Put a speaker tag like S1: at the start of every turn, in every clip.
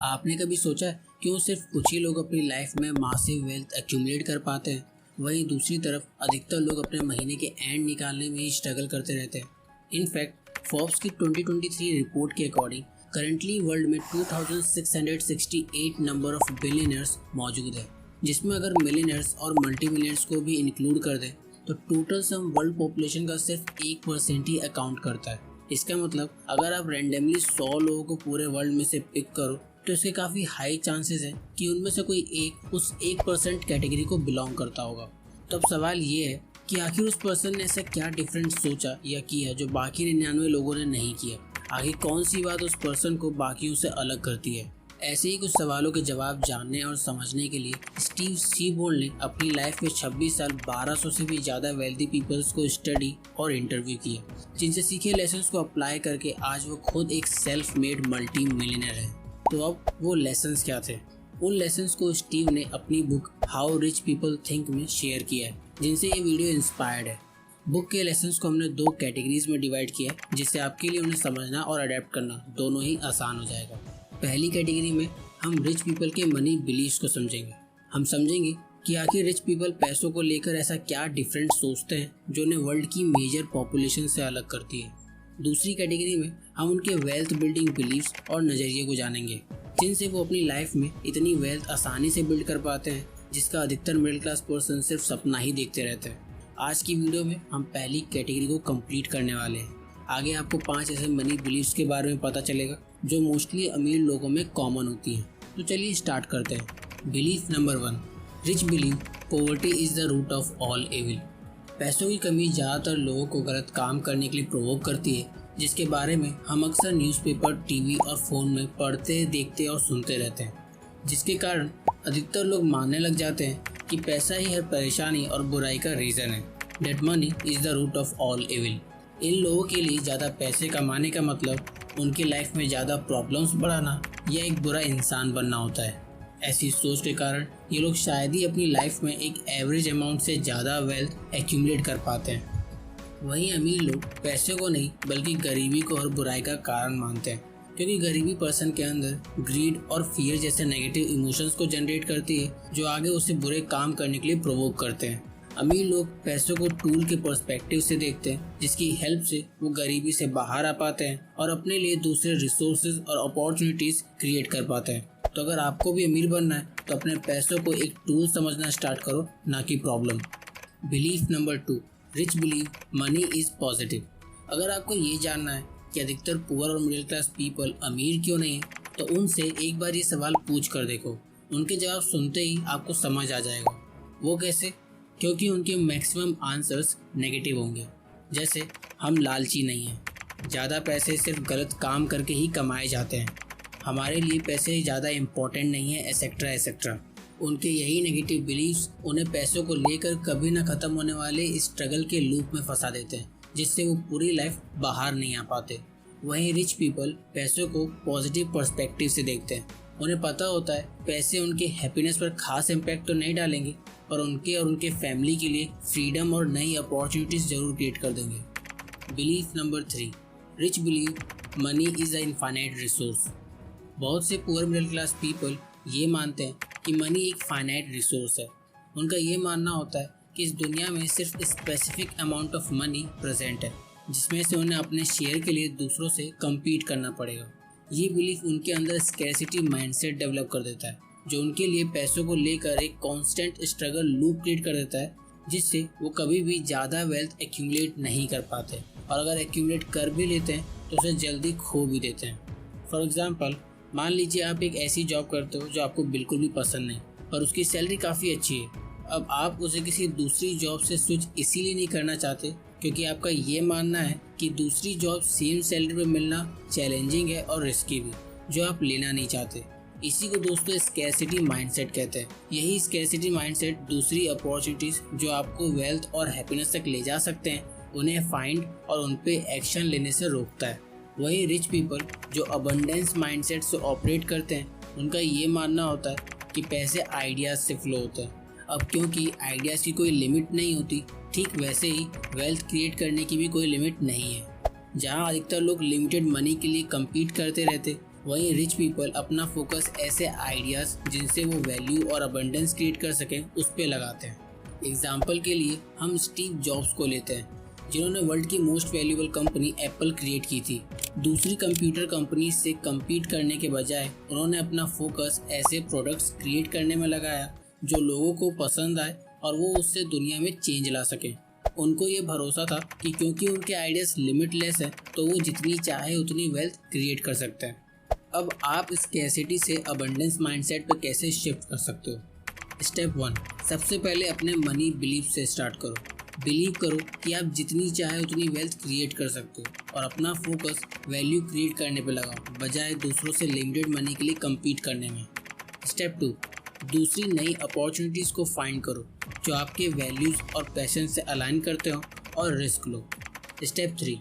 S1: आपने कभी सोचा है क्यों सिर्फ कुछ ही लोग अपनी लाइफ में मासिव वेल्थ एक्यूमुलेट कर पाते हैं, वहीं दूसरी तरफ अधिकतर लोग अपने महीने के एंड निकालने में ही स्ट्रगल करते रहते हैं। इनफैक्ट फोर्ब्स की 2023 रिपोर्ट के अकॉर्डिंग करंटली वर्ल्ड में 2668 नंबर ऑफ बिलियनर्स मौजूद है, जिसमें अगर मिलियनर्स और मल्टी मिलियनर्स को भी इंक्लूड कर दें तो टोटल सम वर्ल्ड पॉपुलेशन का सिर्फ 1% ही अकाउंट करता है। इसका मतलब अगर आप रैंडमली 100 लोगों को पूरे वर्ल्ड में से पिक करो तो इसके काफ़ी हाई चांसेस हैं कि उनमें से कोई एक उस 1% कैटेगरी को बिलोंग करता होगा। तो अब सवाल ये है कि आखिर उस पर्सन ने ऐसा क्या डिफरेंट सोचा या किया जो बाकी 99 लोगों ने नहीं किया। आखिर कौन सी बात उस पर्सन को बाकियों से अलग करती है। ऐसे ही कुछ सवालों के जवाब जानने और समझने के लिए स्टीव सीबोर्न ने अपनी लाइफ में 26 साल 1200 से भी ज़्यादा वेल्दी पीपल्स को स्टडी और इंटरव्यू किया, जिनसे सीखे लेसन्स को अप्लाई करके आज वो खुद एक सेल्फ मेड मल्टी मिलियनर है। तो अब वो लेसन्स क्या थे? उन लेसन्स को स्टीव ने अपनी book how rich people think में शेयर किया है, जिनसे ये वीडियो इंस्पायर्ड है। बुक के लेसन्स को हमने 2 कैटेगरीज में डिवाइड किया है, जिससे आपके लिए उन्हें समझना और अडेप्ट करना दोनों ही आसान हो जाएगा। पहली कैटेगरी में हम रिच पीपल के मनी बिलीव्स को समझेंगे। हम समझेंगे कि आखिर रिच पीपल पैसों को लेकर ऐसा क्या डिफरेंट सोचते हैं जो उन्हें वर्ल्ड की मेजर पॉपुलेशन से अलग करती है। दूसरी कैटेगरी में हम उनके वेल्थ बिल्डिंग बिलीव्स और नज़रिए को जानेंगे, जिनसे वो अपनी लाइफ में इतनी वेल्थ आसानी से बिल्ड कर पाते हैं जिसका अधिकतर मिडिल क्लास पर्सन सिर्फ सपना ही देखते रहते हैं। आज की वीडियो में हम पहली कैटेगरी को कंप्लीट करने वाले हैं। आगे आपको 5 ऐसे मनी बिलीव्स के बारे में पता चलेगा जो मोस्टली अमीर लोगों में कॉमन होती हैं। तो चलिए स्टार्ट करते हैं। Belief number 1, rich believe poverty is the root of all evil. पैसों की कमी ज़्यादातर लोगों को गलत काम करने के लिए प्रोवोक करती है, जिसके बारे में हम अक्सर न्यूज़पेपर, टीवी और फ़ोन में पढ़ते, देखते और सुनते रहते हैं, जिसके कारण अधिकतर लोग मानने लग जाते हैं कि पैसा ही हर परेशानी और बुराई का रीज़न है। That money is the root of all evil. इन लोगों के लिए ज़्यादा पैसे कमाने का मतलब उनकी लाइफ में ज़्यादा प्रॉब्लम्स बढ़ाना या एक बुरा इंसान बनना होता है। ऐसी सोच के कारण ये लोग शायद ही अपनी लाइफ में एक एवरेज अमाउंट से ज़्यादा वेल्थ एक्यूमुलेट कर पाते हैं। वहीं अमीर लोग पैसे को नहीं बल्कि गरीबी को और बुराई का कारण मानते हैं, क्योंकि गरीबी पर्सन के अंदर ग्रीड और फियर जैसे नेगेटिव इमोशंस को जनरेट करती है जो आगे उसे बुरे काम करने के लिए प्रोवोक करते हैं। अमीर लोग पैसों को टूल के पर्सपेक्टिव से देखते हैं, जिसकी हेल्प से वो गरीबी से बाहर आ पाते हैं और अपने लिए दूसरे रिसोर्सेज और अपॉर्चुनिटीज़ क्रिएट कर पाते हैं। तो अगर आपको भी अमीर बनना है तो अपने पैसों को एक टूल समझना स्टार्ट करो, ना कि problem. Belief number 2, rich believe money is positive. अगर आपको ये जानना है कि अधिकतर पुअर और मिडिल क्लास पीपल अमीर क्यों नहीं है, तो उनसे एक बार ये सवाल पूछ कर देखो। उनके जवाब सुनते ही आपको समझ आ जाएगा। वो कैसे? क्योंकि उनके मैक्सिमम आंसर्स नेगेटिव होंगे, जैसे हम लालची नहीं हैं, ज़्यादा पैसे सिर्फ गलत काम करके ही कमाए जाते हैं, हमारे लिए पैसे ज़्यादा इम्पोर्टेंट नहीं है, एसेट्रा एसेट्रा। उनके यही नेगेटिव बिलीव्स उन्हें पैसों को लेकर कभी ना ख़त्म होने वाले स्ट्रगल के लूप में फंसा देते हैं, जिससे वो पूरी लाइफ बाहर नहीं आ पाते। वहीं रिच पीपल पैसों को पॉजिटिव पर्सपेक्टिव से देखते हैं। उन्हें पता होता है पैसे उनके हैप्पीनेस पर खास इम्पैक्ट तो नहीं डालेंगे, पर उनके और उनके फैमिली के लिए फ्रीडम और नई अपॉर्चुनिटीज़ जरूर क्रिएट कर देंगे। Belief number 3, rich believe money is a infinite resource. बहुत से पुअर मिडिल क्लास पीपल ये मानते हैं कि मनी एक फाइनाइट रिसोर्स है। उनका ये मानना होता है कि इस दुनिया में सिर्फ specific amount of money present है, जिसमें से उन्हें अपने शेयर के लिए दूसरों से कम्पीट करना पड़ेगा। ये बिलीफ उनके अंदर स्कैरसिटी माइंडसेट डेवलप कर देता है, जो उनके लिए पैसों को लेकर एक कांस्टेंट स्ट्रगल लूप क्रिएट कर देता है, जिससे वो कभी भी ज़्यादा वेल्थ एक्यूमुलेट नहीं कर पाते, और अगर एक्यूमुलेट कर भी लेते हैं तो उसे जल्दी खो भी देते हैं। फॉर एग्जाम्पल, मान लीजिए आप एक ऐसी जॉब करते हो जो आपको बिल्कुल भी पसंद नहीं, पर उसकी सैलरी काफ़ी अच्छी है। अब आप उसे किसी दूसरी जॉब से स्विच इसीलिए नहीं करना चाहते क्योंकि आपका ये मानना है कि दूसरी जॉब सेम सैलरी पे मिलना चैलेंजिंग है और रिस्की भी, जो आप लेना नहीं चाहते। इसी को दोस्तों स्कैरसिटी माइंडसेट कहते हैं। यही स्कैरसिटी माइंडसेट दूसरी अपॉर्चुनिटीज़ जो आपको वेल्थ और हैप्पीनेस तक ले जा सकते हैं, उन्हें फाइंड और उन पे एक्शन लेने से रोकता है। वही रिच पीपल जो अबंडेंस माइंडसेट से ऑपरेट करते हैं, उनका ये मानना होता है कि पैसे आइडियाज़ से फ्लो होते हैं। अब क्योंकि आइडियाज़ की कोई लिमिट नहीं होती, ठीक वैसे ही वेल्थ क्रिएट करने की भी कोई लिमिट नहीं है। जहाँ अधिकतर लोग लिमिटेड मनी के लिए कम्पीट करते रहते, वहीं रिच पीपल अपना फोकस ऐसे आइडियाज़ जिनसे वो वैल्यू और अबंडेंस क्रिएट कर सकें उस पर लगाते हैं। एग्जाम्पल के लिए हम स्टीव जॉब्स को लेते हैं, जिन्होंने वर्ल्ड की most valuable company Apple create की थी। दूसरी कंप्यूटर कंपनी से कम्पीट करने के बजाय उन्होंने अपना फोकस ऐसे प्रोडक्ट्स क्रिएट करने में लगाया जो लोगों को पसंद आए और वो उससे दुनिया में चेंज ला सके। उनको ये भरोसा था कि क्योंकि उनके आइडियाज़ लिमिटलेस हैं तो वो जितनी चाहे उतनी वेल्थ क्रिएट कर सकते हैं। अब आप स्कैर्सिटी से अबंडेंस माइंडसेट पर कैसे शिफ्ट कर सकते हो? स्टेप 1, सबसे पहले अपने मनी बिलीफ से स्टार्ट करो। बिलीव करो कि आप जितनी चाहे उतनी वेल्थ क्रिएट कर सकते हो और अपना फोकस वैल्यू क्रिएट करने पे लगाओ, बजाय दूसरों से लिमिटेड मनी के लिए कम्पीट करने में। स्टेप 2, दूसरी नई अपॉर्चुनिटीज़ को फाइंड करो जो आपके वैल्यूज़ और पैशन से अलाइन करते हो और रिस्क लो। स्टेप 3,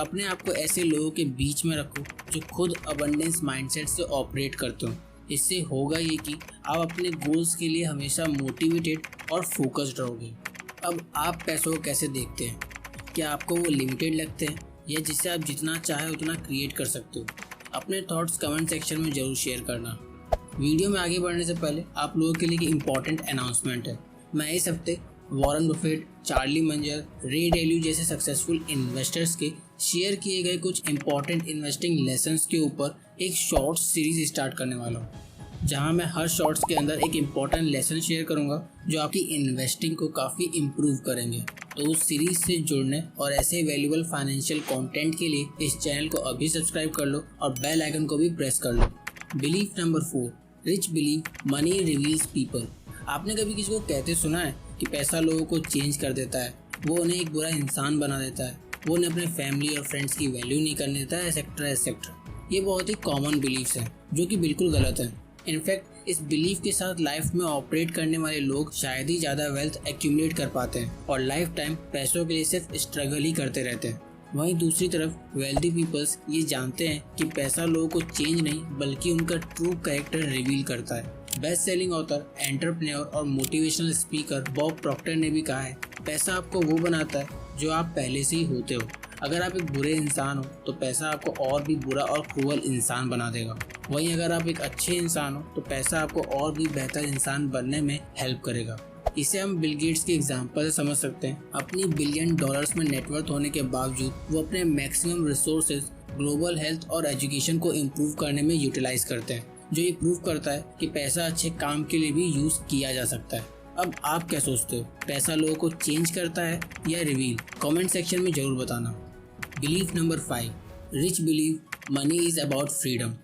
S1: अपने आप को ऐसे लोगों के बीच में रखो जो खुद अबंडेंस माइंडसेट से ऑपरेट करते हो। इससे होगा ये कि आप अपने गोल्स के लिए हमेशा मोटिवेटेड और फोकस्ड रहोगे। अब आप पैसों को कैसे देखते हैं? क्या आपको वो लिमिटेड लगते हैं या जिससे आप जितना चाहे उतना क्रिएट कर सकते हो? अपने थॉट्स कमेंट सेक्शन में ज़रूर शेयर करना। वीडियो में आगे बढ़ने से पहले आप लोगों के लिए एक इम्पॉर्टेंट अनाउंसमेंट है। मैं इस हफ्ते वॉरेन बफेट, चार्ली मंजर, रे डैलियो जैसे सक्सेसफुल इन्वेस्टर्स के शेयर किए गए कुछ इम्पॉर्टेंट इन्वेस्टिंग लेसन्स के ऊपर एक शॉर्ट सीरीज स्टार्ट करने वाला हूँ, जहाँ मैं हर शॉर्ट्स के अंदर एक इम्पॉर्टेंट लेसन शेयर करूँगा जो आपकी इन्वेस्टिंग को काफ़ी इम्प्रूव करेंगे। तो उस सीरीज से जुड़ने और ऐसे वैल्यूएबल फाइनेंशियल कंटेंट के लिए इस चैनल को अभी सब्सक्राइब कर लो और बेल आइकन को भी प्रेस कर लो। Belief number 4, rich believe money reveals people. आपने कभी किसी को कहते सुना है कि पैसा लोगों को चेंज कर देता है, वो उन्हें एक बुरा इंसान बना देता है, वो उन्हें अपने फैमिली और फ्रेंड्स की वैल्यू नहीं करने देता है, एक्सेट्रा एक्सेट्रा। ये बहुत ही कॉमन बिलीफ्स हैं जो कि बिल्कुल गलत है। इनफैक्ट इस बिलीफ के साथ लाइफ में ऑपरेट करने वाले लोग शायद ही ज़्यादा वेल्थ एक्यूमुलेट कर पाते हैं और लाइफ टाइम पैसों के लिए सिर्फ स्ट्रगल ही करते रहते हैं। वहीं दूसरी तरफ वेल्दी पीपल्स ये जानते हैं कि पैसा लोगों को चेंज नहीं बल्कि उनका ट्रू कैरेक्टर रिवील करता है। बेस्ट सेलिंग ऑथर, एंटरप्रेन्योर और मोटिवेशनल स्पीकर बॉब प्रॉक्टर ने भी कहा है, पैसा आपको वो बनाता है जो आप पहले से ही होते हो। अगर आप एक बुरे इंसान हो तो पैसा आपको और भी बुरा और क्रूअल इंसान बना देगा। वहीं अगर आप एक अच्छे इंसान हो तो पैसा आपको और भी बेहतर इंसान बनने में हेल्प करेगा। इसे हम बिल गेट्स के एग्जाम्पल से समझ सकते हैं। अपनी $1 बिलियन में नेटवर्थ होने के बावजूद वो अपने मैक्सिमम रिसोर्सेज ग्लोबल हेल्थ और एजुकेशन को इम्प्रूव करने में यूटिलाइज करते हैं, जो ये प्रूव करता है कि पैसा अच्छे काम के लिए भी यूज़ किया जा सकता है। अब आप क्या सोचते हो, पैसा लोगों को चेंज करता है या रिवील? कमेंट सेक्शन में ज़रूर बताना। Belief number 5, rich believe money is about freedom.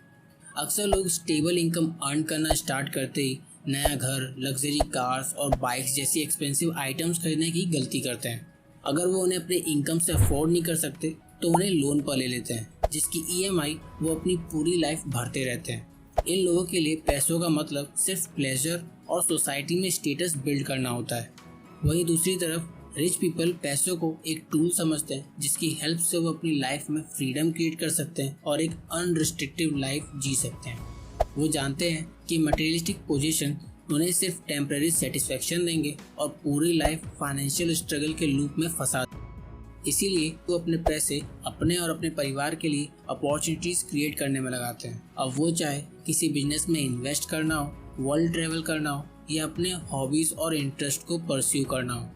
S1: अक्सर लोग स्टेबल इनकम अर्न करना स्टार्ट करते ही नया घर, लग्जरी कार्स और बाइक्स जैसी एक्सपेंसिव आइटम्स खरीदने की गलती करते हैं। अगर वो उन्हें अपने इनकम से अफोर्ड नहीं कर सकते तो उन्हें लोन पर ले लेते हैं, जिसकी EMI वो अपनी पूरी लाइफ भरते रहते हैं। इन लोगों के लिए पैसों का मतलब सिर्फ प्लेजर और सोसाइटी में स्टेटस बिल्ड करना होता है। वहीं दूसरी तरफ रिच पीपल पैसों को एक टूल समझते हैं जिसकी हेल्प से वो अपनी लाइफ में फ्रीडम क्रिएट कर सकते हैं और एक अनरिस्ट्रिक्टिव लाइफ जी सकते हैं। वो जानते हैं कि मटेरियलिस्टिक पोजीशन उन्हें सिर्फ टेम्पररी सेटिस्फैक्शन देंगे और पूरी लाइफ फाइनेंशियल स्ट्रगल के लूप में फंसा। इसीलिए वो अपने पैसे अपने और अपने परिवार के लिए अपॉर्चुनिटीज़ क्रिएट करने में लगाते हैं। अब वो चाहे किसी बिजनेस में इन्वेस्ट करना हो, वर्ल्ड ट्रैवल करना हो या अपने हॉबीज़ और इंटरेस्ट को परस्यू करना हो।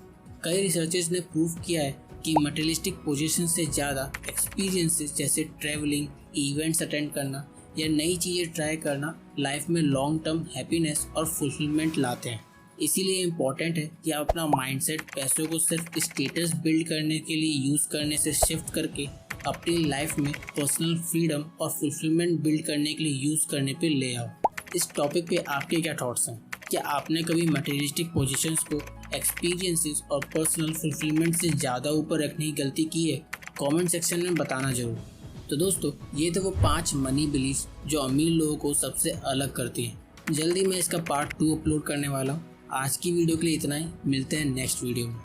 S1: कई रिसर्चर्स ने प्रूव किया है कि मटेरियलिस्टिक पोजीशन से ज़्यादा एक्सपीरियंसेस जैसे ट्रैवलिंग, इवेंट्स अटेंड करना या नई चीज़ें ट्राई करना लाइफ में लॉन्ग टर्म हैप्पीनेस और फुलफिलमेंट लाते हैं। इसीलिए इम्पॉर्टेंट है कि आप अपना माइंडसेट पैसों को सिर्फ स्टेटस बिल्ड करने के लिए यूज़ करने से शिफ्ट करके अपनी लाइफ में पर्सनल फ्रीडम और फुलफिलमेंट बिल्ड करने के लिए यूज़ करने पे ले आओ। इस टॉपिक पे आपके क्या थॉट्स हैं? क्या आपने कभी मटेरियलिस्टिक पोजीशंस को एक्सपीरियंसेस और पर्सनल फुलफिलमेंट से ज़्यादा ऊपर रखने की गलती की है? कमेंट सेक्शन में बताना जरूर। तो दोस्तों, ये थे वो 5 मनी बिलीफ्स जो अमीर लोगों को सबसे अलग करती हैं। जल्दी मैं इसका पार्ट 2 अपलोड करने वाला हूँ। आज की वीडियो के लिए इतना ही, मिलते हैं नेक्स्ट वीडियो में।